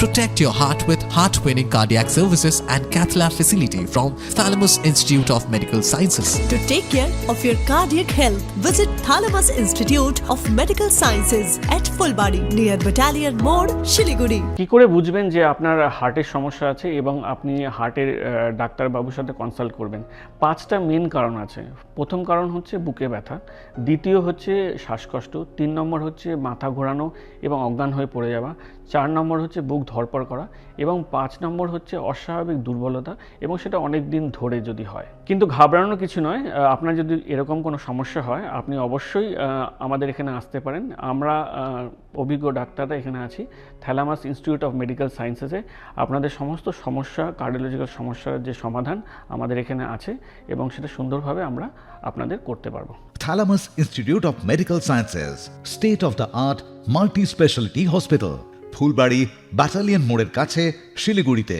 Protect your heart with heart-winning cardiac services and cath lab facility from Thalamus Institute of Medical Sciences. To take care of your cardiac health, visit Thalamus Institute of Medical Sciences at Fulbari near Battalion Mode, Shiliguri. কি করে বুঝবেন যে আপনার হার্টের সমস্যা আছে এবং আপনি হার্টের ডাক্তারবাবুর সাথে কনসাল্ট করবেন? 5টা মেন কারণ আছে। প্রথম কারণ হচ্ছে বুকে ব্যথা, দ্বিতীয় হচ্ছে শ্বাসকষ্ট, 3 নম্বর হচ্ছে মাথা ঘোরানো এবং অজ্ঞান হয়ে পড়ে যাওয়া, 4 নম্বর হচ্ছে বুক ধড়পড় করা এবং 5 নম্বর হচ্ছে অস্বাভাবিক দুর্বলতা এবং সেটা অনেক দিন ধরে যদি হয়। কিন্তু ঘাবড়ানোর কিছু নয়, আপনার যদি এরকম কোনো সমস্যা হয় আপনি অবশ্যই আমাদের এখানে আসতে পারেন। আমরা অভিজ্ঞ ডাক্তাররা এখানে আছি থ্যালামাস ইনস্টিটিউট অফ মেডিকেল সায়েন্সেসে। আপনাদের সমস্ত সমস্যা, কার্ডিওলজিক্যাল সমস্যার যে সমাধান আমাদের এখানে আছে এবং সেটা সুন্দরভাবে আমরা আপনাদের করতে পারবো। Thalamus Institute of Medical Sciences, state of the art multi-specialty hospital, Phulbari battalion মোড়ের কাছে শিলিগুড়িতে।